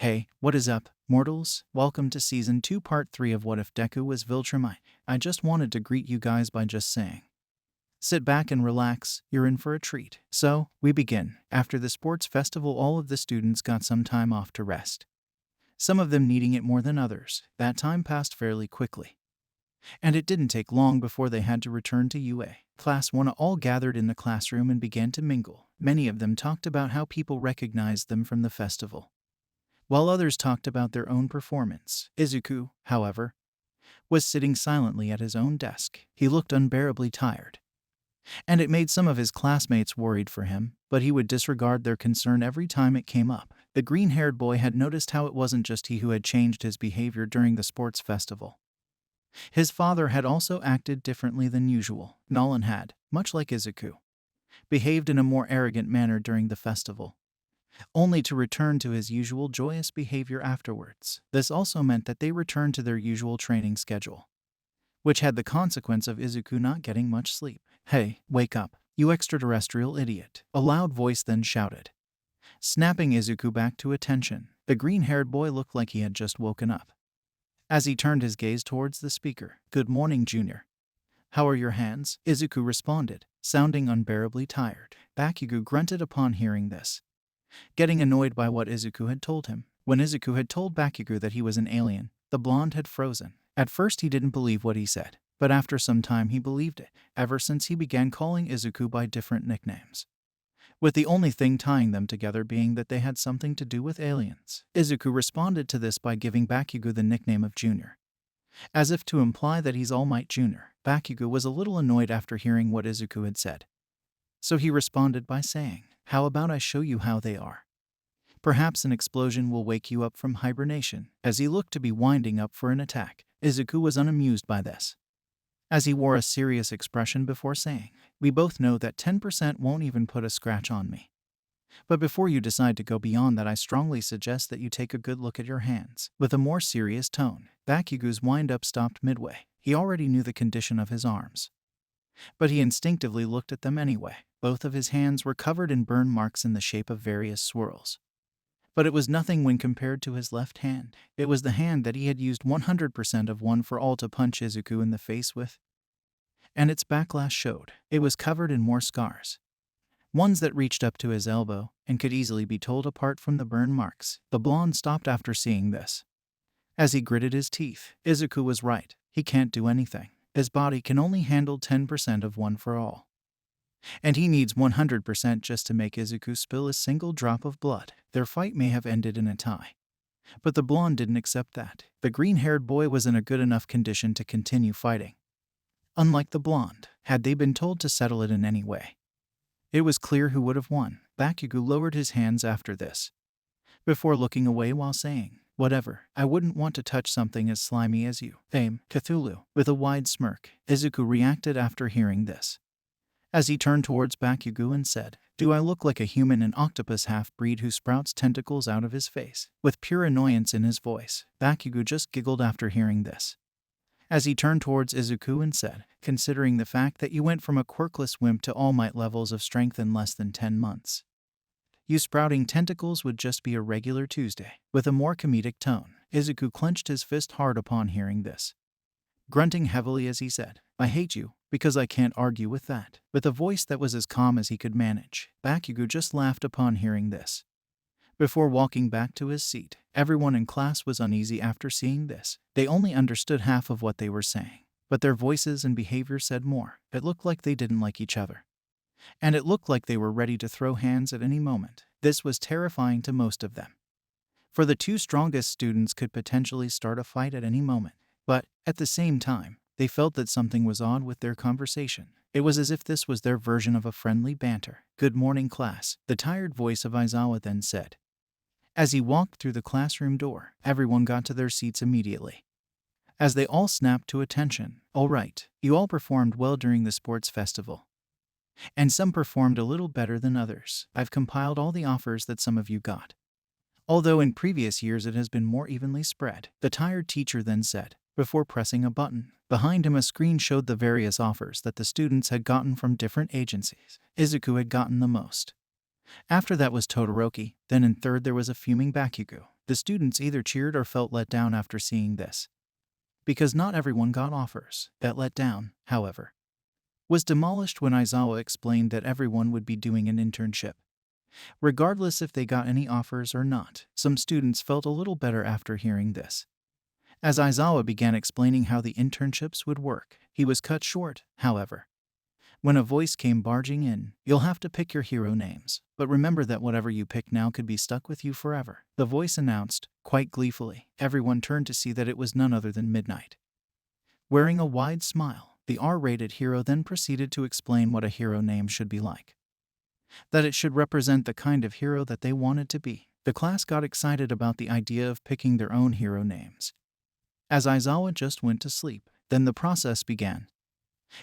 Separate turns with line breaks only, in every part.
Hey, what is up, mortals? Welcome to Season 2 Part 3 of What If Deku Was Viltrumite. I just wanted to greet you guys by just saying, sit back and relax, you're in for a treat. So, we begin. After the sports festival, all of the students got some time off to rest. Some of them needing it more than others. That time passed fairly quickly. And it didn't take long before they had to return to UA. Class 1 all gathered in the classroom and began to mingle. Many of them talked about how people recognized them from the festival, while others talked about their own performance. Izuku, however, was sitting silently at his own desk. He looked unbearably tired, and it made some of his classmates worried for him, but he would disregard their concern every time it came up. The green-haired boy had noticed how it wasn't just he who had changed his behavior during the sports festival. His father had also acted differently than usual. Nolan had, much like Izuku, behaved in a more arrogant manner during the festival, only to return to his usual joyous behavior afterwards. This also meant that they returned to their usual training schedule, which had the consequence of Izuku not getting much sleep. "Hey, wake up, you extraterrestrial idiot," a loud voice then shouted, snapping Izuku back to attention. The green-haired boy looked like he had just woken up. As he turned his gaze towards the speaker, "Good morning, Junior. How are your hands?" Izuku responded, sounding unbearably tired. Bakugo grunted upon hearing this, getting annoyed by what Izuku had told him. When Izuku had told Bakugo that he was an alien, the blonde had frozen. At first he didn't believe what he said, but after some time he believed it, ever since he began calling Izuku by different nicknames, with the only thing tying them together being that they had something to do with aliens. Izuku responded to this by giving Bakugo the nickname of Junior, as if to imply that he's All Might Junior. Bakugo was a little annoyed after hearing what Izuku had said, so he responded by saying, "How about I show you how they are? Perhaps an explosion will wake you up from hibernation." As he looked to be winding up for an attack, Izuku was unamused by this, as he wore a serious expression before saying, "We both know that 10% won't even put a scratch on me. But before you decide to go beyond that, I strongly suggest that you take a good look at your hands." With a more serious tone, Bakugo's wind-up stopped midway. He already knew the condition of his arms, but he instinctively looked at them anyway. Both of his hands were covered in burn marks in the shape of various swirls, but it was nothing when compared to his left hand. It was the hand that he had used 100% of One for All to punch Izuku in the face with, and its backlash showed. It was covered in more scars, ones that reached up to his elbow and could easily be told apart from the burn marks. The blonde stopped after seeing this, as he gritted his teeth. Izuku was right. He can't do anything. His body can only handle 10% of One for All, and he needs 100% just to make Izuku spill a single drop of blood. Their fight may have ended in a tie, but the blonde didn't accept that. The green-haired boy was in a good enough condition to continue fighting. Unlike the blonde, had they been told to settle it in any way, it was clear who would have won. Bakugo lowered his hands after this, before looking away while saying, "Whatever, I wouldn't want to touch something as slimy as you, Cthulhu." With a wide smirk, Izuku reacted after hearing this, as he turned towards Bakugo and said, "Do I look like a human and octopus half-breed who sprouts tentacles out of his face?" With pure annoyance in his voice, Bakugo just giggled after hearing this, as he turned towards Izuku and said, "Considering the fact that you went from a quirkless wimp to All Might levels of strength in less than 10 months, you sprouting tentacles would just be a regular Tuesday." With a more comedic tone, Izuku clenched his fist hard upon hearing this, grunting heavily as he said, "I hate you, because I can't argue with that." With a voice that was as calm as he could manage, Bakugo just laughed upon hearing this, before walking back to his seat. Everyone in class was uneasy after seeing this. They only understood half of what they were saying, but their voices and behavior said more. It looked like they didn't like each other, and it looked like they were ready to throw hands at any moment. This was terrifying to most of them, for the two strongest students could potentially start a fight at any moment. But, at the same time, they felt that something was odd with their conversation. It was as if this was their version of a friendly banter. "Good morning, class," the tired voice of Aizawa then said. As he walked through the classroom door, everyone got to their seats immediately, as they all snapped to attention. "All right, you all performed well during the sports festival, and some performed a little better than others. I've compiled all the offers that some of you got, although in previous years it has been more evenly spread," the tired teacher then said, before pressing a button. Behind him a screen showed the various offers that the students had gotten from different agencies. Izuku had gotten the most. After that was Todoroki, then in third there was a fuming Bakugo. The students either cheered or felt let down after seeing this. Because not everyone got offers. That letdown, however, was demolished when Aizawa explained that everyone would be doing an internship, regardless if they got any offers or not. Some students felt a little better after hearing this. As Aizawa began explaining how the internships would work, he was cut short, however, when a voice came barging in. You'll have to pick your hero names, but remember that whatever you pick now could be stuck with you forever, the voice announced, quite gleefully. Everyone turned to see that it was none other than Midnight. Wearing a wide smile, the R-rated hero then proceeded to explain what a hero name should be like. That it should represent the kind of hero that they wanted to be. The class got excited about the idea of picking their own hero names. As Aizawa just went to sleep, then the process began.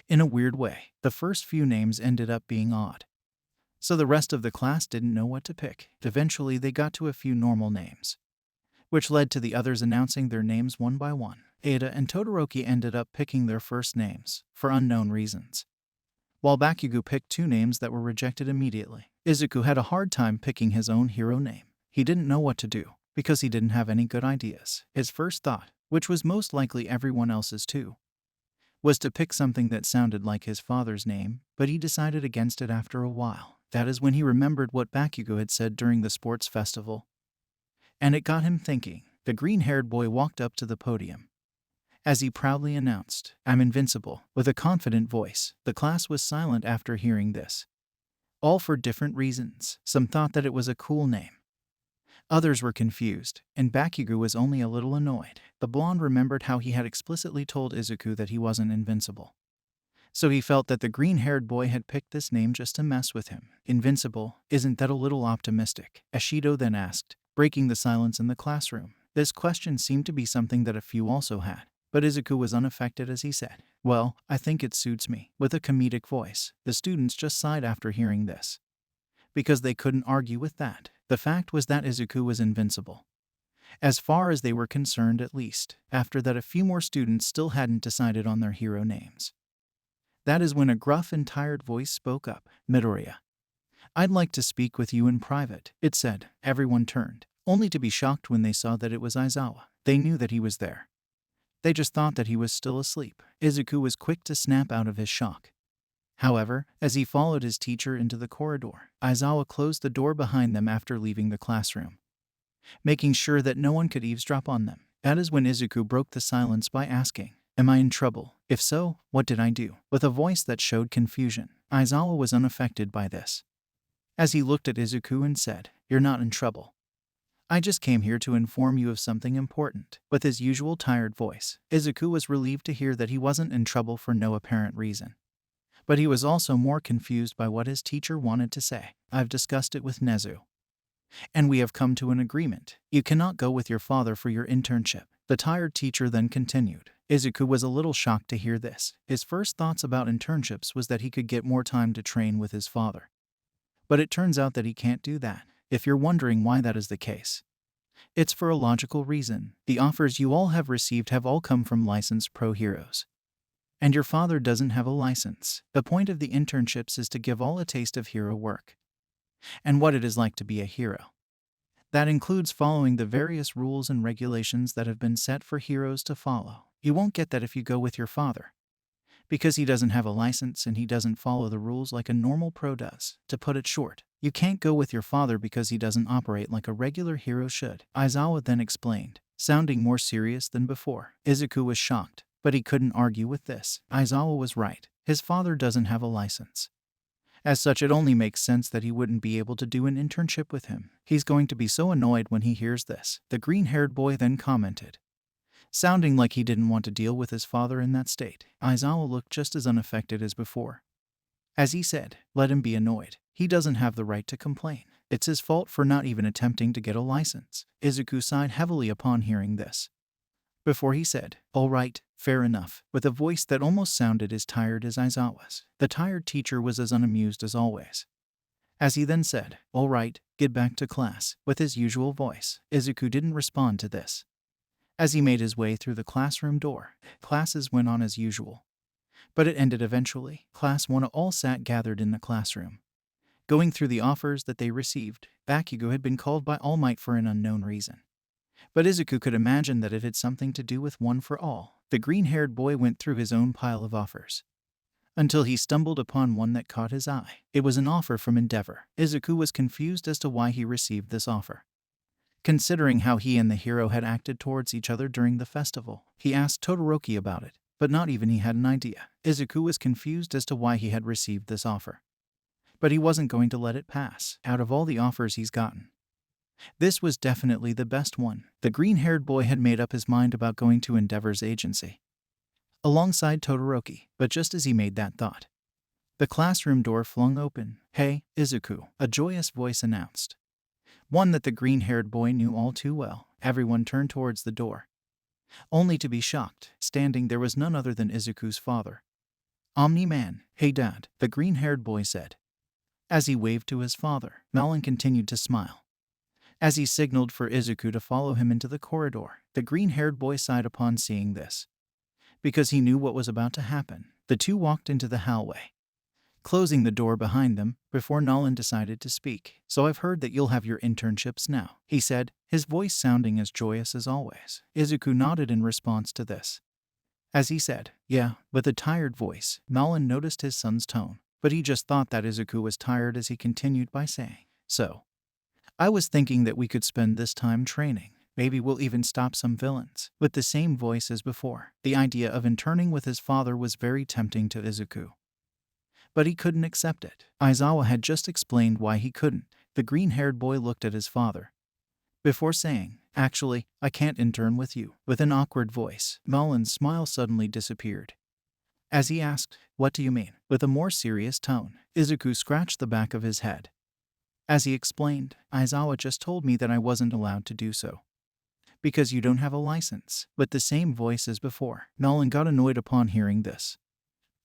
In a weird way, the first few names ended up being odd. So the rest of the class didn't know what to pick. Eventually they got to a few normal names, which led to the others announcing their names one by one. Ada and Todoroki ended up picking their first names, for unknown reasons, while Bakugo picked two names that were rejected immediately. Izuku had a hard time picking his own hero name. He didn't know what to do, because he didn't have any good ideas. His first thought, which was most likely everyone else's too, was to pick something that sounded like his father's name, but he decided against it after a while. That is when he remembered what Bakugo had said during the sports festival. And it got him thinking. The green-haired boy walked up to the podium. As he proudly announced, "I'm invincible," with a confident voice. The class was silent after hearing this. All for different reasons. Some thought that it was a cool name. Others were confused, and Bakugo was only a little annoyed. The blonde remembered how he had explicitly told Izuku that he wasn't invincible. So he felt that the green-haired boy had picked this name just to mess with him. Invincible, isn't that a little optimistic? Ashido then asked, breaking the silence in the classroom. This question seemed to be something that a few also had, but Izuku was unaffected as he said, "Well, I think it suits me," with a comedic voice. The students just sighed after hearing this, because they couldn't argue with that. The fact was that Izuku was invincible, as far as they were concerned at least. After that, a few more students still hadn't decided on their hero names. That is when a gruff and tired voice spoke up. "Midoriya, I'd like to speak with you in private," it said. Everyone turned, only to be shocked when they saw that it was Aizawa. They knew that he was there. They just thought that he was still asleep. Izuku was quick to snap out of his shock. However, as he followed his teacher into the corridor, Aizawa closed the door behind them after leaving the classroom, making sure that no one could eavesdrop on them. That is when Izuku broke the silence by asking, "Am I in trouble? If so, what did I do?" With a voice that showed confusion. Aizawa was unaffected by this, as he looked at Izuku and said, "You're not in trouble. I just came here to inform you of something important." With his usual tired voice, Izuku was relieved to hear that he wasn't in trouble for no apparent reason. But he was also more confused by what his teacher wanted to say. "I've discussed it with Nezu, and we have come to an agreement. You cannot go with your father for your internship," the tired teacher then continued. Izuku was a little shocked to hear this. His first thoughts about internships was that he could get more time to train with his father. But it turns out that he can't do that. If you're wondering why that is the case, it's for a logical reason. The offers you all have received have all come from licensed pro heroes, and your father doesn't have a license. The point of the internships is to give all a taste of hero work, and what it is like to be a hero. That includes following the various rules and regulations that have been set for heroes to follow. You won't get that if you go with your father, because he doesn't have a license and he doesn't follow the rules like a normal pro does. To put it short, you can't go with your father because he doesn't operate like a regular hero should," Aizawa then explained, sounding more serious than before. Izuku was shocked, but he couldn't argue with this. Aizawa was right. His father doesn't have a license. As such, it only makes sense that he wouldn't be able to do an internship with him. He's going to be so annoyed when he hears this, the green-haired boy then commented, sounding like he didn't want to deal with his father in that state. Aizawa looked just as unaffected as before, as he said, "Let him be annoyed. He doesn't have the right to complain. It's his fault for not even attempting to get a license." Izuku sighed heavily upon hearing this, before he said, "All right, fair enough," with a voice that almost sounded as tired as Aizawa's. The tired teacher was as unamused as always, as he then said, "All right, get back to class," with his usual voice. Izuku didn't respond to this. As he made his way through the classroom door, classes went on as usual, but it ended eventually. Class 1 all sat gathered in the classroom, going through the offers that they received. Bakugo had been called by All Might for an unknown reason. But Izuku could imagine that it had something to do with One for All. The green-haired boy went through his own pile of offers until he stumbled upon one that caught his eye. It was an offer from Endeavor. Izuku was confused as to why he received this offer. Considering how he and the hero had acted towards each other during the festival, he asked Todoroki about it, but not even he had an idea. Izuku was confused as to why he had received this offer. But he wasn't going to let it pass. Out of all the offers he's gotten, this was definitely the best one. The green-haired boy had made up his mind about going to Endeavor's agency alongside Todoroki, but just as he made that thought, the classroom door flung open. "Hey, Izuku," a joyous voice announced. One that the green-haired boy knew all too well. Everyone turned towards the door, only to be shocked. Standing there was none other than Izuku's father. "Omni-Man." "Hey Dad," the green-haired boy said, as he waved to his father. Nolan continued to smile as he signaled for Izuku to follow him into the corridor. The green-haired boy sighed upon seeing this, because he knew what was about to happen. The two walked into the hallway, closing the door behind them before Nolan decided to speak. "So I've heard that you'll have your internships now," he said, his voice sounding as joyous as always. Izuku nodded in response to this, as he said, "Yeah," with a tired voice. Nolan noticed his son's tone, but he just thought that Izuku was tired as he continued by saying, "So, I was thinking that we could spend this time training. Maybe we'll even stop some villains." With the same voice as before, the idea of interning with his father was very tempting to Izuku, but he couldn't accept it. Aizawa had just explained why he couldn't. The green-haired boy looked at his father before saying, "Actually, I can't intern with you." With an awkward voice, Nolan's smile suddenly disappeared as he asked, "What do you mean?" With a more serious tone, Izuku scratched the back of his head as he explained, "Aizawa just told me that I wasn't allowed to do so because you don't have a license." With the same voice as before, Nolan got annoyed upon hearing this,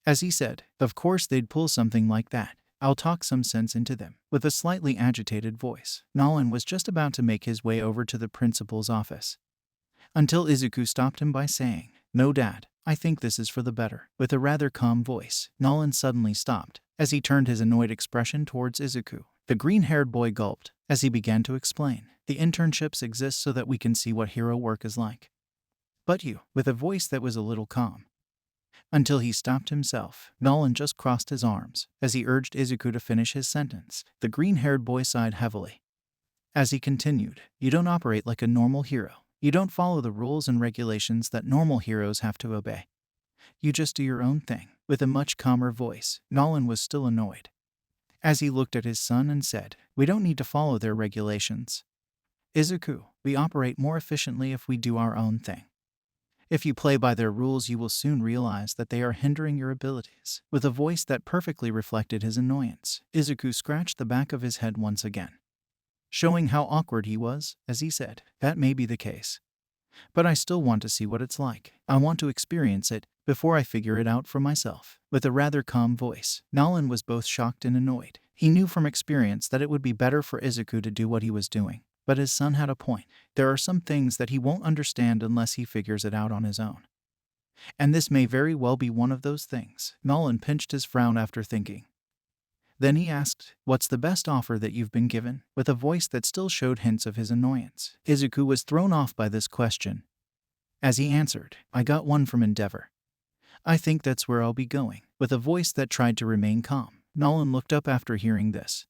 as he said, "Of course they'd pull something like that. I'll talk some sense into them." With a slightly agitated voice, Nolan was just about to make his way over to the principal's office, until Izuku stopped him by saying, "No Dad, I think this is for the better." With a rather calm voice, Nolan suddenly stopped, as he turned his annoyed expression towards Izuku. The green-haired boy gulped, as he began to explain, "The internships exist so that we can see what hero work is like. But you," with a voice that was a little calm, until he stopped himself. Nolan just crossed his arms, as he urged Izuku to finish his sentence. The green-haired boy sighed heavily, as he continued, "You don't operate like a normal hero. You don't follow the rules and regulations that normal heroes have to obey. You just do your own thing." With a much calmer voice, Nolan was still annoyed, as he looked at his son and said, "We don't need to follow their regulations, Izuku. We operate more efficiently if we do our own thing. If you play by their rules, you will soon realize that they are hindering your abilities." With a voice that perfectly reflected his annoyance, Izuku scratched the back of his head once again, showing how awkward he was, as he said, "That may be the case, but I still want to see what it's like. I want to experience it before I figure it out for myself." With a rather calm voice, Nolan was both shocked and annoyed. He knew from experience that it would be better for Izuku to do what he was doing, but his son had a point. There are some things that he won't understand unless he figures it out on his own, and this may very well be one of those things. Nolan pinched his frown after thinking. Then he asked, "What's the best offer that you've been given?" With a voice that still showed hints of his annoyance. Izuku was thrown off by this question, as he answered, "I got one from Endeavor. I think that's where I'll be going." With a voice that tried to remain calm, Nolan looked up after hearing this,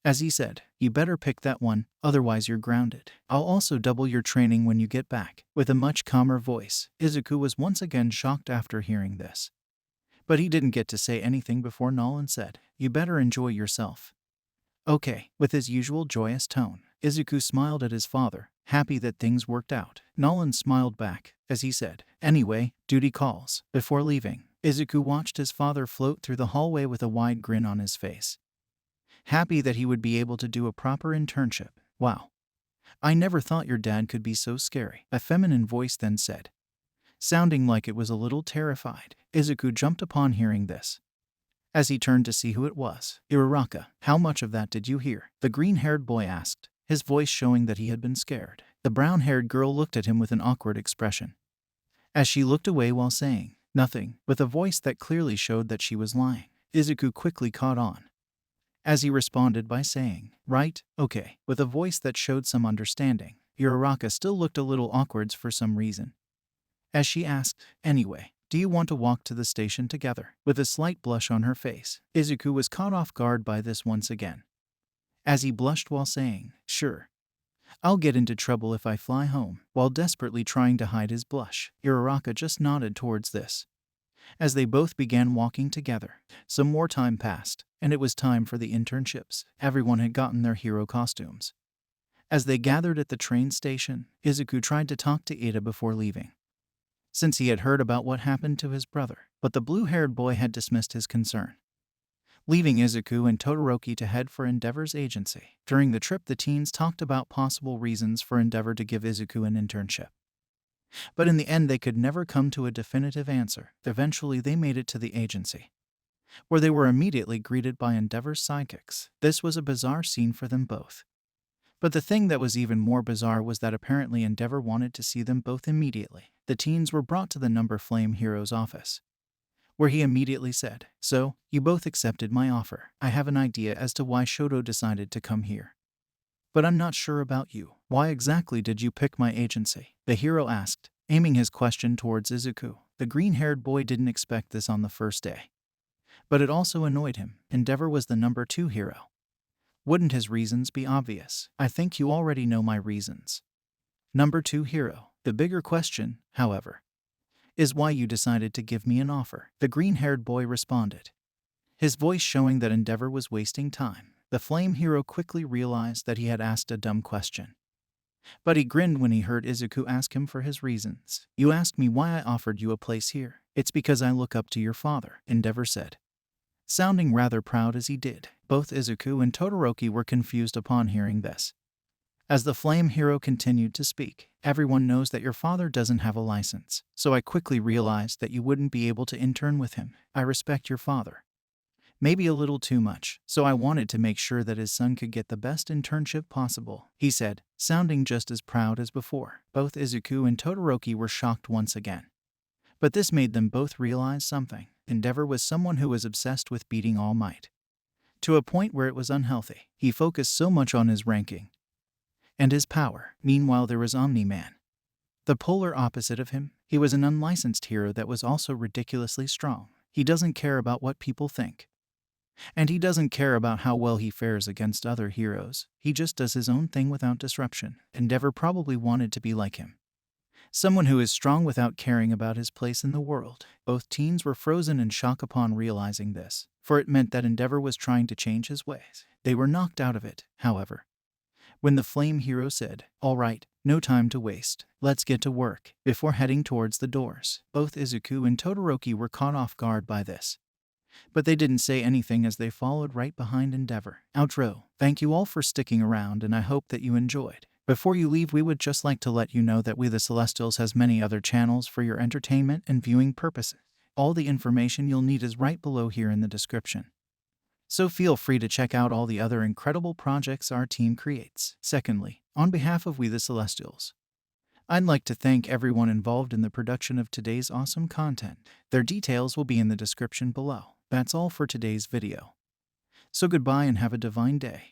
as he said, "You better pick that one, otherwise you're grounded. I'll also double your training when you get back." With a much calmer voice, Izuku was once again shocked after hearing this, but he didn't get to say anything before Nolan said, "You better enjoy yourself." "Okay." With his usual joyous tone, Izuku smiled at his father, happy that things worked out. Nolan smiled back, as he said, "Anyway, duty calls." Before leaving, Izuku watched his father float through the hallway with a wide grin on his face, happy that he would be able to do a proper internship. "Wow. I never thought your dad could be so scary," a feminine voice then said, sounding like it was a little terrified. Izuku jumped upon hearing this, as he turned to see who it was. "Uraraka, how much of that did you hear?" the green-haired boy asked, his voice showing that he had been scared. The brown-haired girl looked at him with an awkward expression, as she looked away while saying, "Nothing," with a voice that clearly showed that she was lying. Izuku quickly caught on, as he responded by saying, "Right, okay," with a voice that showed some understanding. Uraraka still looked a little awkward for some reason, as she asked, "Anyway, do you want to walk to the station together?" With a slight blush on her face, Izuku was caught off guard by this once again, as he blushed while saying, "Sure. I'll get into trouble if I fly home." While desperately trying to hide his blush, Uraraka just nodded towards this, as they both began walking together. Some more time passed, and it was time for the internships. Everyone had gotten their hero costumes. As they gathered at the train station, Izuku tried to talk to Ida before leaving, since he had heard about what happened to his brother, but the blue-haired boy had dismissed his concern, leaving Izuku and Todoroki to head for Endeavor's agency. During the trip, the teens talked about possible reasons for Endeavor to give Izuku an internship, but in the end they could never come to a definitive answer. Eventually they made it to the agency, where they were immediately greeted by Endeavor's sidekicks. This was a bizarre scene for them both. But the thing that was even more bizarre was that apparently Endeavor wanted to see them both immediately. The teens were brought to the Number Flame Hero's office, where he immediately said, "So, you both accepted my offer. I have an idea as to why Shoto decided to come here, but I'm not sure about you. Why exactly did you pick my agency?" the hero asked, aiming his question towards Izuku. The green-haired boy didn't expect this on the first day, but it also annoyed him. Endeavor was the number 2 hero. Wouldn't his reasons be obvious? "I think you already know my reasons, Number 2 hero. The bigger question, however, is why you decided to give me an offer," the green-haired boy responded, his voice showing that Endeavor was wasting time. The flame hero quickly realized that he had asked a dumb question, but he grinned when he heard Izuku ask him for his reasons. "You asked me why I offered you a place here. It's because I look up to your father," Endeavor said, sounding rather proud as he did. Both Izuku and Todoroki were confused upon hearing this. As the flame hero continued to speak, "Everyone knows that your father doesn't have a license, so I quickly realized that you wouldn't be able to intern with him. I respect your father, maybe a little too much, so I wanted to make sure that his son could get the best internship possible," he said, sounding just as proud as before. Both Izuku and Todoroki were shocked once again, but this made them both realize something. Endeavor was someone who was obsessed with beating All Might, to a point where it was unhealthy. He focused so much on his ranking and his power. Meanwhile, there was Omni-Man, the polar opposite of him. He was an unlicensed hero that was also ridiculously strong. He doesn't care about what people think, and he doesn't care about how well he fares against other heroes. He just does his own thing without disruption. Endeavor probably wanted to be like him, someone who is strong without caring about his place in the world. Both teens were frozen in shock upon realizing this, for it meant that Endeavor was trying to change his ways. They were knocked out of it, however, when the flame hero said, "All right, no time to waste. Let's get to work," before heading towards the doors. Both Izuku and Todoroki were caught off guard by this, but they didn't say anything as they followed right behind Endeavor. Outro. Thank you all for sticking around, and I hope that you enjoyed. Before you leave, we would just like to let you know that We the Celestials has many other channels for your entertainment and viewing purposes. All the information you'll need is right below here in the description, so feel free to check out all the other incredible projects our team creates. Secondly, on behalf of We the Celestials, I'd like to thank everyone involved in the production of today's awesome content. Their details will be in the description below. That's all for today's video. So goodbye and have a divine day.